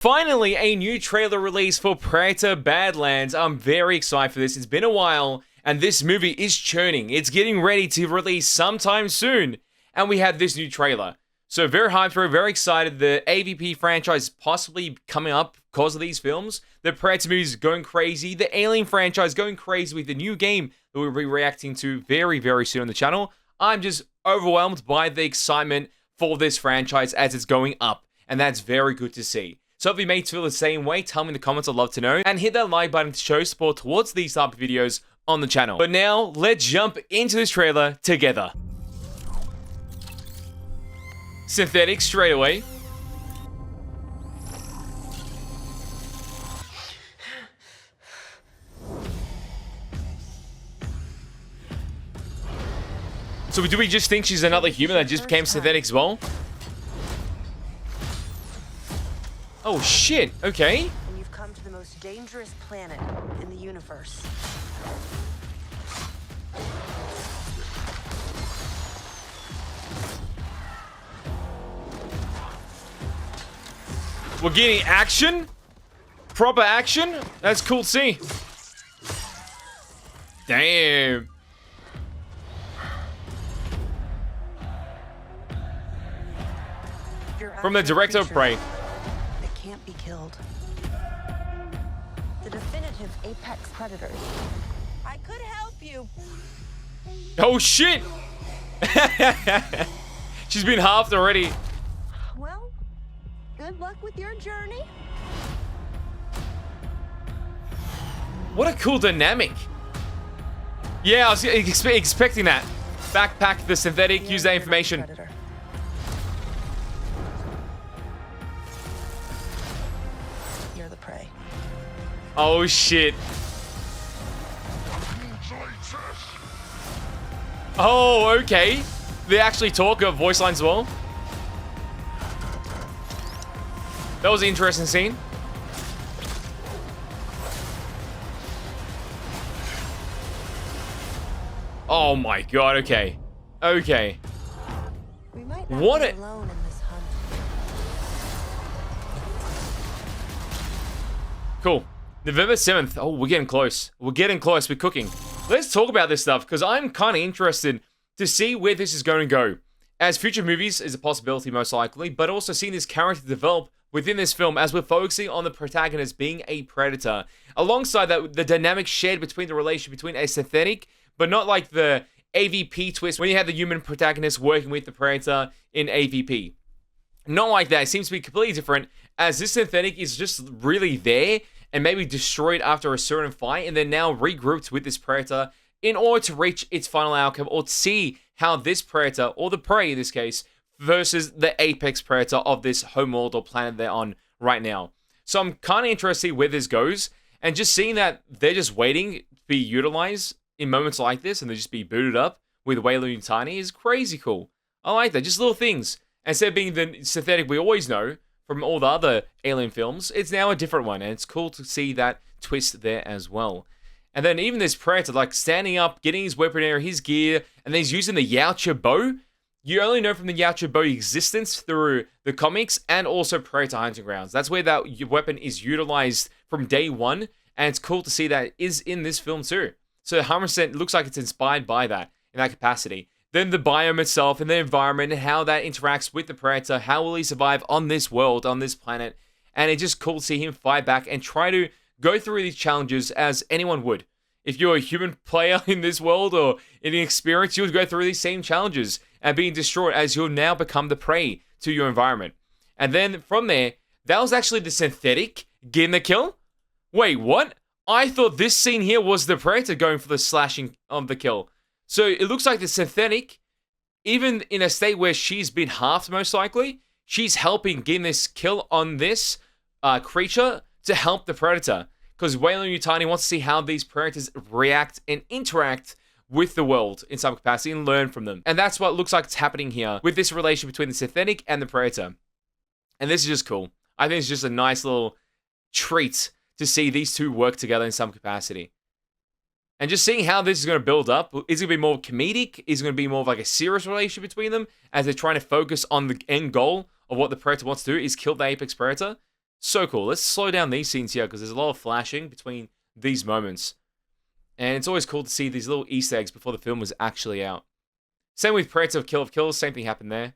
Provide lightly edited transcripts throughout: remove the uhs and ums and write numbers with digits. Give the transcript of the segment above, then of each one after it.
Finally, a new trailer released for Predator Badlands. I'm very excited for this. It's been a while, and this movie is churning. It's getting ready to release sometime soon, and we have this new trailer. So very hyped for it, very excited. The AVP franchise possibly coming up because of these films. The Predator movies going crazy. The Alien franchise going crazy with the new game that we'll be reacting to very, very soon on the channel. I'm just overwhelmed by the excitement for this franchise as it's going up, and that's very good to see. So if you may feel the same way, tell me in the comments, I'd love to know. And hit that like button to show support towards these type of videos on the channel. But now, let's jump into this trailer together. Synthetic straight away. So do we just think she's another human that just became synthetic as well? Oh shit, okay. And you've come to the most dangerous planet in the universe. We're getting action? Proper action? That's cool to see. Damn. From the director of Prey. Can't be killed. The definitive apex predators. I could help you. Oh shit! She's been halved already. Well, good luck with your journey. What a cool dynamic. Yeah, I was expecting that. Backpack the synthetic, use that information. Predator. The prey. Oh shit. Oh, okay. They actually talk of voice lines as well. That was an interesting scene. Oh my god, okay. Okay. We might not What be a... alone in this hunt. Cool. November 7th. Oh, we're getting close. We're getting close. We're cooking. Let's talk about this stuff, because I'm kind of interested to see where this is going to go. As future movies is a possibility, most likely, but also seeing this character develop within this film as we're focusing on the protagonist being a predator. Alongside that, the dynamic shared between the relation between a synthetic, but not like the AVP twist when you have the human protagonist working with the predator in AVP. Not like that. It seems to be completely different, as this synthetic is just really there and maybe destroyed after a certain fight and then now regrouped with this predator in order to reach its final outcome or to see how this predator, or the prey in this case, versus the apex predator of this homeworld or planet they're on right now. So I'm kind of interested to see where this goes, and just seeing that they're just waiting to be utilized in moments like this and they just be booted up with Weyland-Yutani is crazy cool. I like that. Just little things. Instead of being the synthetic we always know from all the other Alien films, it's now a different one, and it's cool to see that twist there as well. And then even this Predator, like standing up, getting his weapon area, his gear, and then he's using the Yautja bow. You only know from the Yautja bow existence through the comics and also Predator Hunting Grounds. That's where that weapon is utilized from day one, and it's cool to see that it is in this film too. So 100% looks like it's inspired by that in that capacity. Then the biome itself and the environment and how that interacts with the Predator. How will he survive on this world, on this planet? And it's just cool to see him fight back and try to go through these challenges as anyone would. If you're a human player in this world or in experience, you would go through these same challenges and being destroyed as you'll now become the prey to your environment. And then from there, that was actually the synthetic getting the kill? Wait, what? I thought this scene here was the Predator going for the slashing of the kill. So it looks like the synthetic, even in a state where she's been halved most likely, she's helping getting this kill on this creature to help the Predator. Because Weyland-Yutani wants to see how these Predators react and interact with the world in some capacity and learn from them. And that's what looks like it's happening here with this relation between the synthetic and the Predator. And this is just cool. I think it's just a nice little treat to see these two work together in some capacity. And just seeing how this is going to build up, is it going to be more comedic? Is it going to be more of like a serious relation between them as they're trying to focus on the end goal of what the Predator wants to do, is kill the Apex Predator? So cool. Let's slow down these scenes here because there's a lot of flashing between these moments. And it's always cool to see these little Easter eggs before the film was actually out. Same with Predator Kill of Kills, same thing happened there.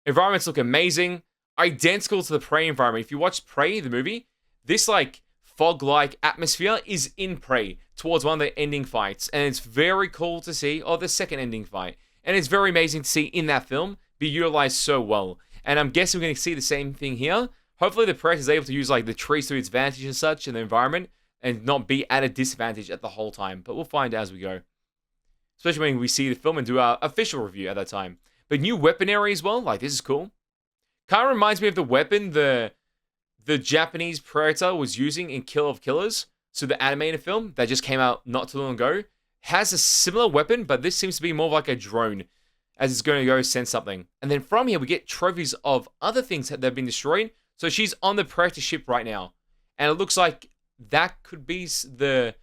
Environments look amazing. Identical to the Prey environment. If you watch Prey, the movie, this like fog-like atmosphere is in Prey towards one of the ending fights. And it's very cool to see, or the second ending fight. And it's very amazing to see in that film be utilized so well. And I'm guessing we're going to see the same thing here. Hopefully the Predator is able to use like the trees to its advantage and such in the environment and not be at a disadvantage at the whole time. But we'll find out as we go. Especially when we see the film and do our official review at that time. But new weaponry as well, like this is cool. Kind of reminds me of the weapon the Japanese Predator was using in Kill of Killers. So the animated film that just came out not too long ago has a similar weapon, but this seems to be more like a drone as it's going to go send something. And then from here, we get trophies of other things that have been destroyed. So she's on the Predator ship right now. And it looks like that could be the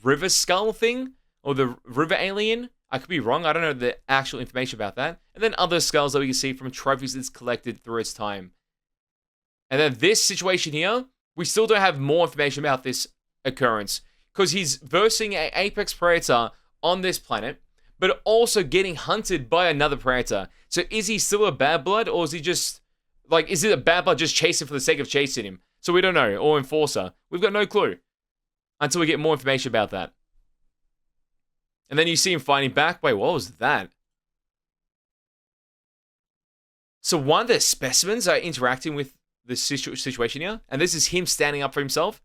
river skull thing or the river alien. I could be wrong. I don't know the actual information about that. And then other skulls that we can see from trophies that's collected through its time. And then this situation here, we still don't have more information about this occurrence because he's versing an apex predator on this planet, but also getting hunted by another predator. So is he still a bad blood, or is he just like, is it a bad blood just chasing for the sake of chasing him? So we don't know, or enforcer. We've got no clue until we get more information about that. And then you see him fighting back. Wait, what was that? So one of the specimens are interacting with the situation here, and this is him standing up for himself.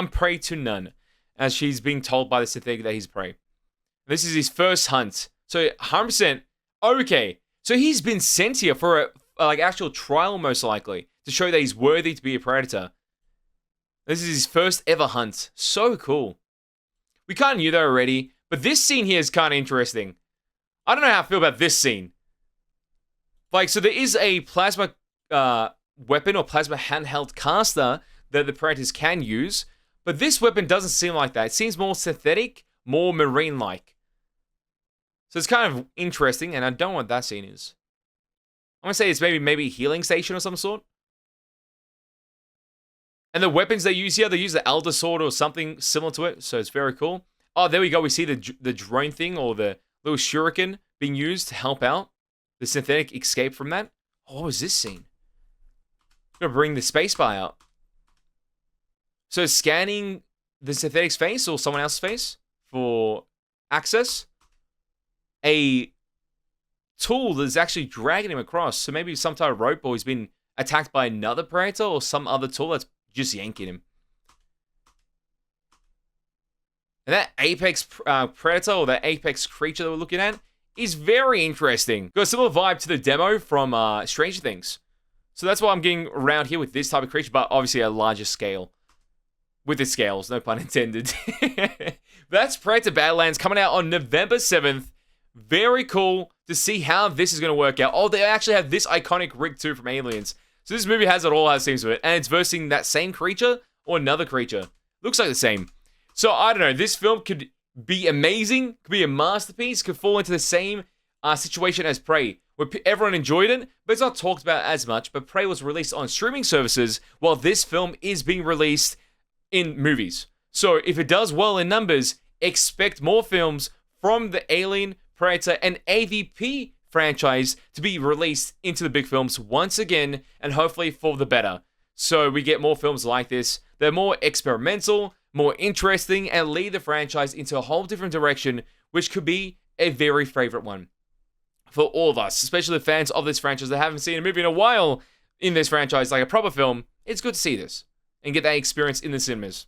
Prey to none, as she's being told by the synthetic that he's prey. This is his first hunt. So 100%, okay. So he's been sent here for a like actual trial, most likely, to show that he's worthy to be a predator. This is his first ever hunt. So cool. We kind of knew that already, but this scene here is kind of interesting. I don't know how I feel about this scene. Like, so there is a plasma weapon or plasma handheld caster that the predators can use, but this weapon doesn't seem like that. It seems more synthetic, more marine-like. So it's kind of interesting, and I don't know what that scene is. I'm gonna say it's maybe a healing station or some sort. And the weapons they use here, they use the Elder Sword or something similar to it, so it's very cool. Oh, there we go. We see the drone thing or the little shuriken being used to help out the synthetic escape from that. Oh, what was this scene? I'm gonna bring the spacebar out. So scanning the synthetic's face or someone else's face for access. A tool that's actually dragging him across. So maybe some type of rope, or he's been attacked by another predator or some other tool that's just yanking him. And that apex predator or that apex creature that we're looking at is very interesting. Got a similar vibe to the demo from Stranger Things. So that's why I'm getting around here with this type of creature, but obviously a larger scale. With its scales, no pun intended. That's Predator Badlands coming out on November 7th. Very cool to see how this is going to work out. Oh, they actually have this iconic rig too from Aliens. So this movie has it all, as it seems to it. And it's versing that same creature or another creature. Looks like the same. So I don't know. This film could be amazing. Could be a masterpiece. Could fall into the same situation as Prey, where everyone enjoyed it, but it's not talked about as much. But Prey was released on streaming services, while this film is being released in movies. So if it does well in numbers, expect more films from the Alien, Predator, and AVP franchise to be released into the big films once again, and hopefully for the better. So we get more films like this. They're more experimental, more interesting, and lead the franchise into a whole different direction, which could be a very favorite one for all of us, especially the fans of this franchise that haven't seen a movie in a while in this franchise, like a proper film. It's good to see this and get that experience in the cinemas.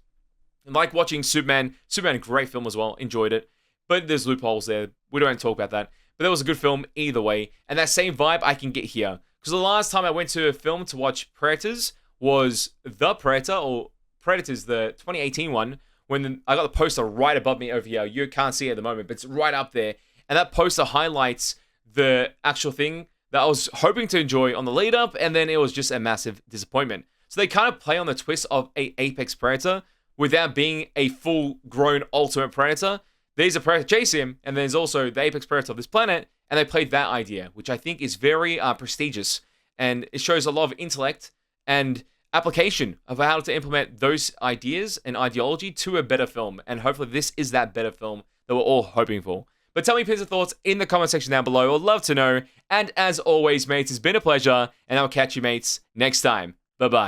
And like watching Superman, great film as well, enjoyed it. But there's loopholes there. We don't want to talk about that. But that was a good film either way. And that same vibe I can get here. Because the last time I went to a film to watch Predators was The Predator, or Predators, the 2018 one, when I got the poster right above me over here. You can't see it at the moment, but it's right up there. And that poster highlights the actual thing that I was hoping to enjoy on the lead up, and then it was just a massive disappointment. So they kind of play on the twist of a apex predator without being a full-grown ultimate predator. There's a predator chasing him, and there's also the apex predator of this planet, and they played that idea, which I think is very prestigious, and it shows a lot of intellect and application of how to implement those ideas and ideology to a better film. And hopefully this is that better film that we're all hoping for. But tell me your thoughts in the comment section down below. I'd love to know. And as always, mates, it's been a pleasure. And I'll catch you, mates, next time. Bye-bye.